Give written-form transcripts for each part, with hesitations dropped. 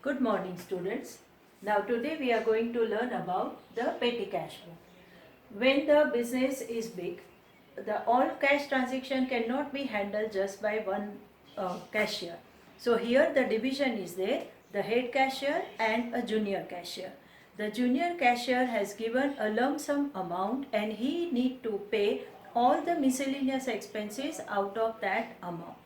Good morning, students. Now today we are going to learn about the petty cash book. When the business is big, the all cash transaction cannot be handled just by one cashier. So here the division is there, the head cashier and a junior cashier. The junior cashier has given a lump sum amount and he need to pay all the miscellaneous expenses out of that amount.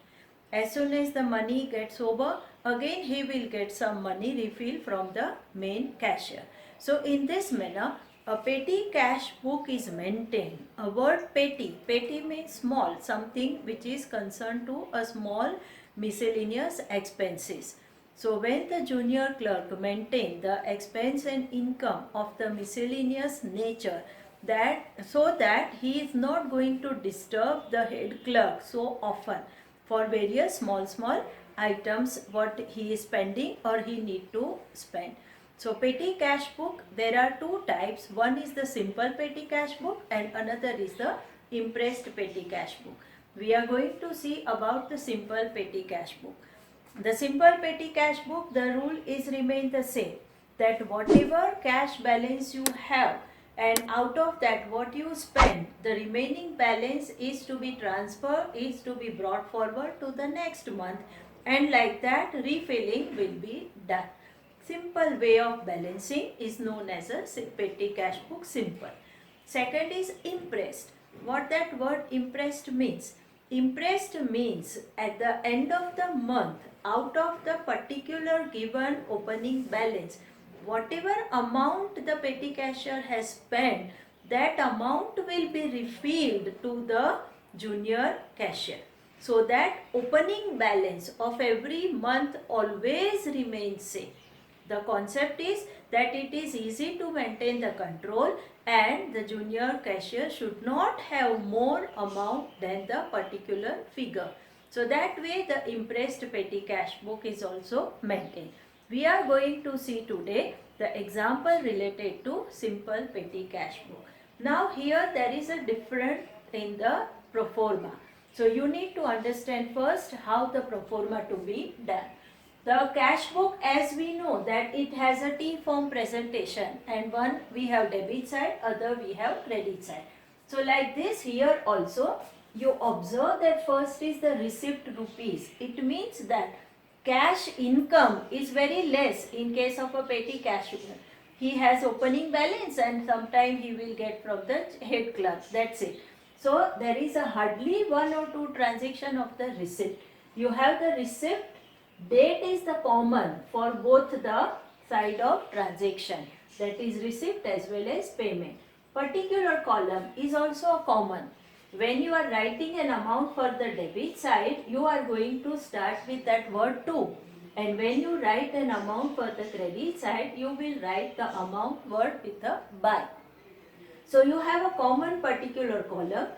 As soon as the money gets over, again he will get some money refill from the main cashier. So in this manner, a petty cash book is maintained. A word petty means small, something which is concerned to a small miscellaneous expenses. So when the junior clerk maintain the expense and income of the miscellaneous nature, that so that he is not going to disturb the head clerk so often for various small items what he is spending or he need to spend. So petty cash book, there are two types. One is the simple petty cash book and another is the impressed petty cash book. We are going to see about the simple petty cash book. The simple petty cash book, the rule is remain the same, that whatever cash balance you have and out of that what you spend, the remaining balance is to be transferred, is to be brought forward to the next month, and like that refilling will be done. Simple way of balancing is known as a petty cash book simple. Second is impressed. What that word impressed means? Impressed means at the end of the month, out of the particular given opening balance, whatever amount the petty cashier has spent, that amount will be refilled to the junior cashier. So that opening balance of every month always remains same. The concept is that it is easy to maintain the control and the junior cashier should not have more amount than the particular figure. So that way the impressed petty cash book is also maintained. We are going to see today the example related to simple petty cash book. Now here there is a difference in the pro forma. So you need to understand first how the pro forma to be done. The cash book, as we know that it has a T-form presentation, and one we have debit side, other we have credit side. So like this here also you observe that first is the receipt rupees. It means that cash income is very less in case of a petty cashier. He has opening balance and sometime he will get from the head clerk. That's it. So there is a hardly one or two transaction of the receipt. You have the receipt. Date is the common for both the side of transaction, that is receipt as well as payment. Particular column is also a common. When you are writing an amount for the debit side, you are going to start with that word to, and when you write an amount for the credit side, you will write the amount word with the by. So you have a common particular column.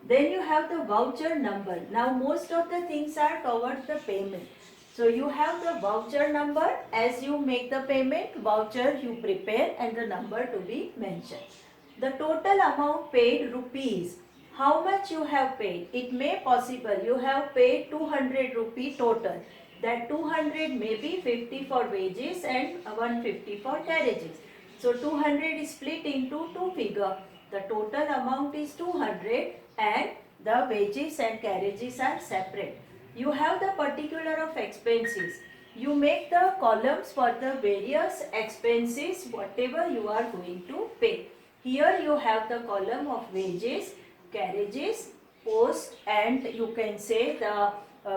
Then you have the voucher number. Now most of the things are towards the payment. So you have the voucher number. As you make the payment, voucher you prepare and the number to be mentioned. The total amount paid rupees. How much you have paid? It may possible you have paid 200 rupee total. That 200 may be 50 for wages and 150 for carriages. So 200 is split into two figure. The total amount is 200 and the wages and carriages are separate. You have the particular of expenses. You make the columns for the various expenses whatever you are going to pay. Here you have the column of wages, carriages, post, and you can say the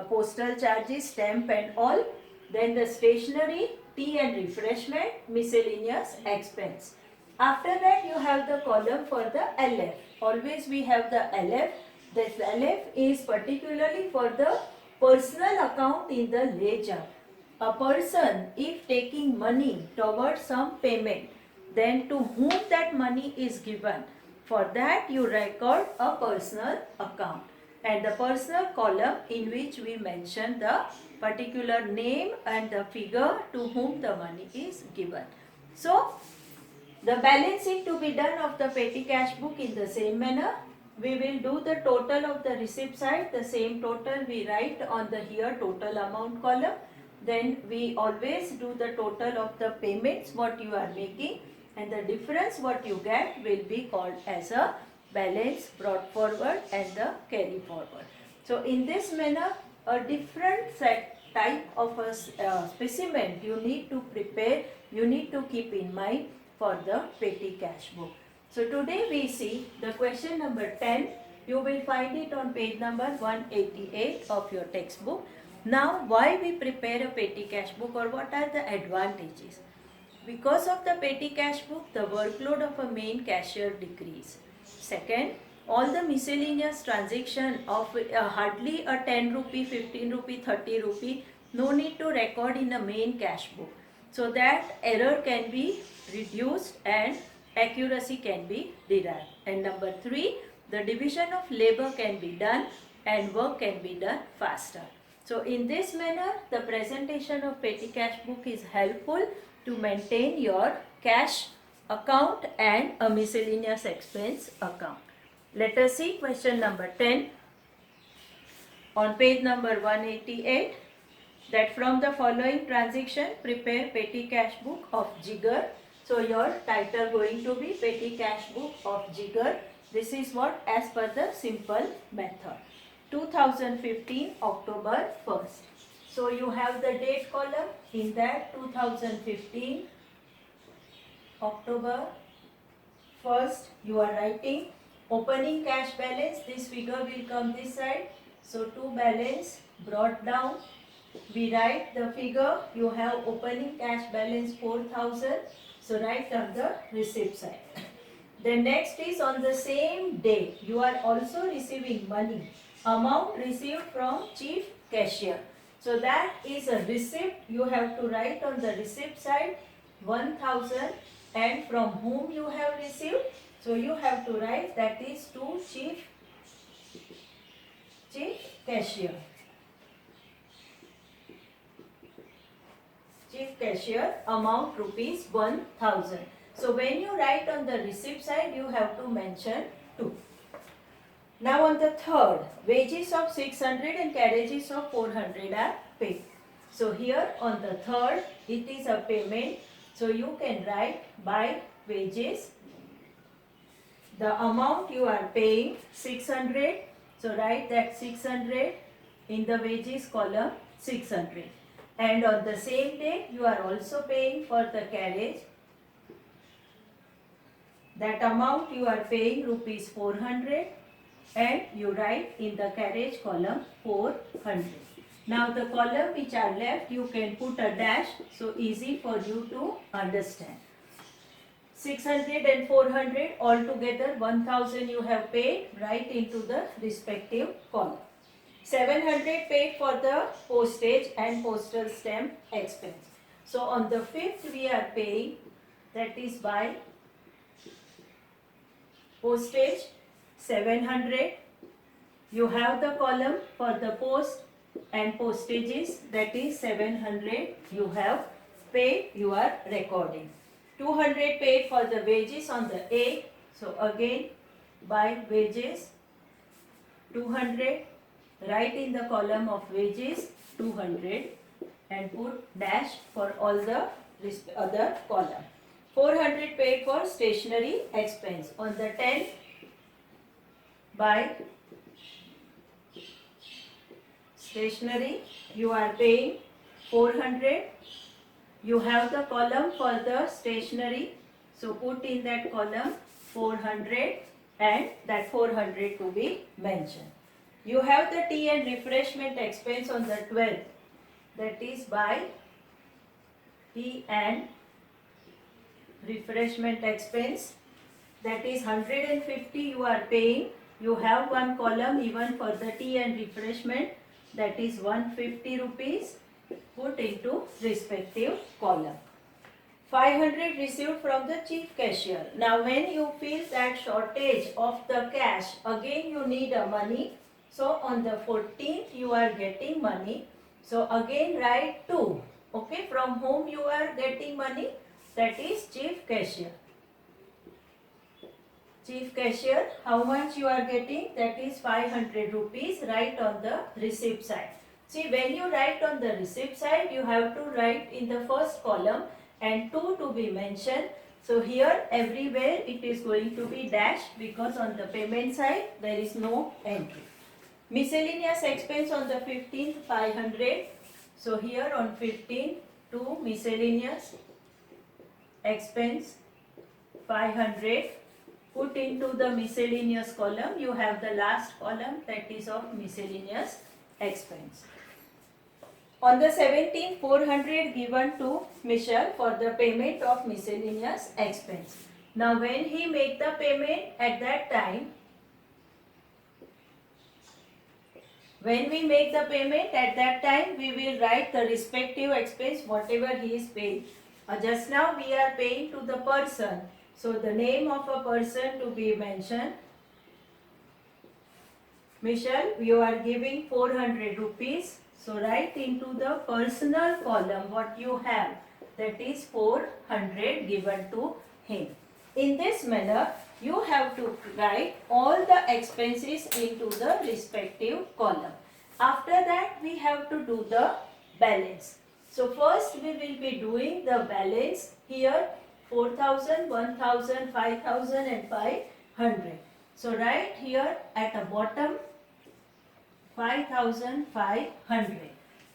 postal charges, stamp and all. Then the stationery, tea and refreshment, miscellaneous expense. After that you have the column for the LF. Always we have the LF. This LF is particularly for the personal account in the ledger. A person, if taking money towards some payment, then to whom that money is given, for that you record a personal account. And the personal column in which we mention the particular name and the figure to whom the money is given. So, the balancing to be done of the petty cash book in the same manner. We will do the total of the receipt side. The same total we write on the here total amount column. then we always do the total of the payments what you are making, and the difference what you get will be called as a balance brought forward and the carry forward. So in this manner, a different type of a specimen you need to prepare, you need to keep in mind for the petty cash book. So today we see the question number 10. You will find it on page number 188 of your textbook. Now, why we prepare a petty cash book, or what are the advantages? Because of the petty cash book, the workload of a main cashier decrease. Second, all the miscellaneous transaction of hardly a 10 rupee, 15 rupee, 30 rupee, no need to record in the main cash book. So that error can be reduced and accuracy can be derived. And number 3, the division of labor can be done and work can be done faster. So in this manner, the presentation of petty cash book is helpful to maintain your cash account and a miscellaneous expense account. Let us see question number 10 on page number 188, that from the following transaction prepare petty cash book of Jigar. So your title going to be petty cash book of Jigar. This is what as per the simple method. 2015 October 1st. So you have the date column. In that 2015 October 1st you are writing opening cash balance. This figure will come this side. So to balance brought down, we write the figure. You have opening cash balance 4,000. So write on the receipt side. Then next is on the same day you are also receiving money. Amount received from chief cashier. So that is a receipt. You have to write on the receipt side 1,000, and from whom you have received. So you have to write that is to chief cashier. Chief cashier, amount rupees 1,000. So when you write on the receipt side, you have to mention 2. Now on the third, wages of 600 and carriages of 400 are paid. So here on the third, it is a payment. So you can write by wages. The amount you are paying 600. So write that 600 in the wages column 600. And on the same day, you are also paying for the carriage. That amount you are paying rupees 400, and you write in the carriage column 400. Now the column which are left, you can put a dash, so easy for you to understand. 600 and 400 altogether 1,000 you have paid, write into the respective column. 700 paid for the postage and postal stamp expense. So on the 5th we are paying, that is by postage 700. You have the column for the post and postages, that is 700 you have paid, you are recording. 200 paid for the wages on the 8th. So again by wages 200, write in the column of wages 200 and put dash for all the other column. 400 paid for stationery expense. On the 10th by stationery you are paying 400. You have the column for the stationery, so put in that column 400 and that 400 to be mentioned. You have the tea and refreshment expense on the 12th, that is by tea and refreshment expense, that is 150 you are paying. You have one column even for the tea and refreshment, that is 150 rupees, put into respective column. 500 received from the chief cashier. Now when you feel that shortage of the cash, again you need a money. So on the 14th you are getting money. So again write 2. Okay, from whom you are getting money? That is chief cashier. Chief cashier, how much you are getting? That is 500 rupees, write on the receipt side. See, when you write on the receipt side, you have to write in the first column and 2 to be mentioned. So here everywhere it is going to be dash because on the payment side there is no entry. Miscellaneous expense on the 15th 500. So here on 15 to miscellaneous expense 500. Put into the miscellaneous column. You have the last column that is of miscellaneous expense. On the 17th 400 given to Michelle for the payment of miscellaneous expense. Now when he make the payment at that time, when we make the payment at that time, we will write the respective expense whatever he is paying. Just now we are paying to the person. So the name of a person to be mentioned. Michelle, you are giving 400 rupees. So write into the personal column what you have. That is 400 given to him. In this manner, you have to write all the expenses into the respective column. After that, we have to do the balance. So first we will be doing the balance here 4,000, 1,000, 5,000 and 500. So write here at the bottom 5,500.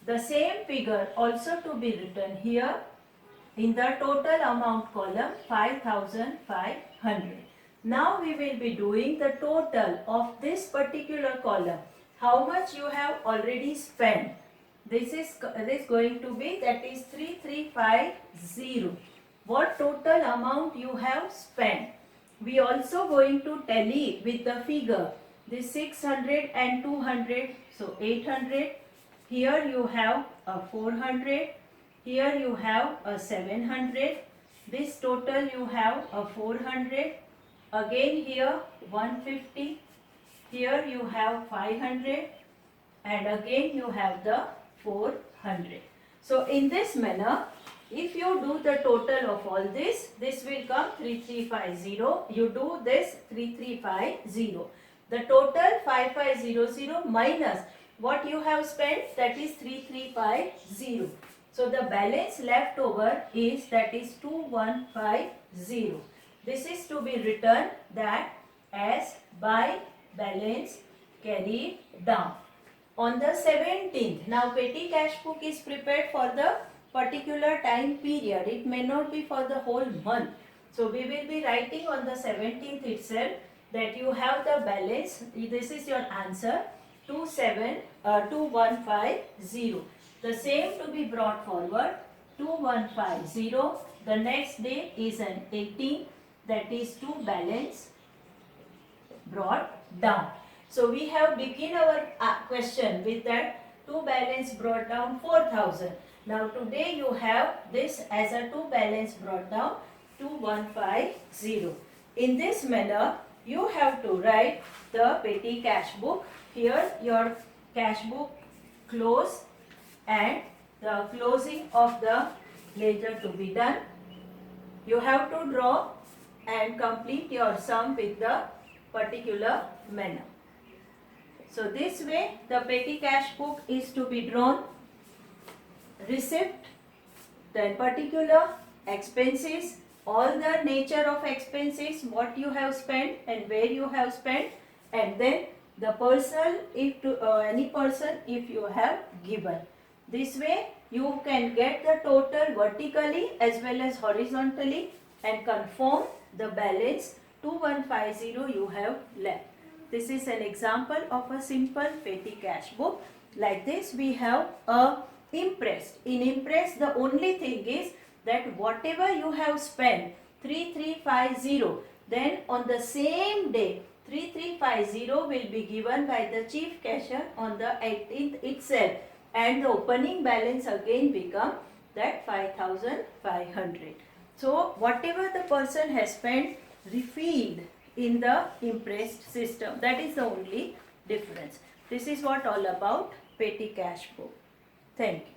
The same figure also to be written here in the total amount column 5,500. Now we will be doing the total of this particular column. How much you have already spent. This is going to be, that is 3350. What total amount you have spent. We also going to tally with the figure. This 600 and 200, so 800. Here you have a 400. Here you have a 700. This total you have a 400. Again here 150. Here you have 500. And again you have the 400. So in this manner, if you do the total of all this will come 3350. You do this 3350. The total 5500 minus what you have spent, that is 3350. So the balance left over is, that is 2150. This is to be written that as by balance carried down. On the 17th, now petty cash book is prepared for the particular time period. It may not be for the whole month. So we will be writing on the 17th itself that you have the balance. This is your answer 2150. The same to be brought forward 2150. The next day is an 18, that is to balance brought down. So we have begin our question with that to balance brought down 4,000. Now today you have this as a to balance brought down 2150. In this manner, you have to write the petty cash book. Here your cash book close and the closing of the ledger to be done. You have to draw and complete your sum with the particular manner. So this way the petty cash book is to be drawn. Receipt, then particular, expenses, all the nature of expenses, what you have spent and where you have spent, and then the person, if to any person if you have given. This way you can get the total vertically as well as horizontally and confirm the balance 2150 you have left. This is an example of a simple petty cash book. Like this we have a impress. In impress the only thing is that whatever you have spent 3350, then on the same day 3350 will be given by the chief cashier on the 18th itself, and the opening balance again become that 5500. So whatever the person has spent refilled in the impressed system. That is the only difference. This is what all about petty cash book. Thank you.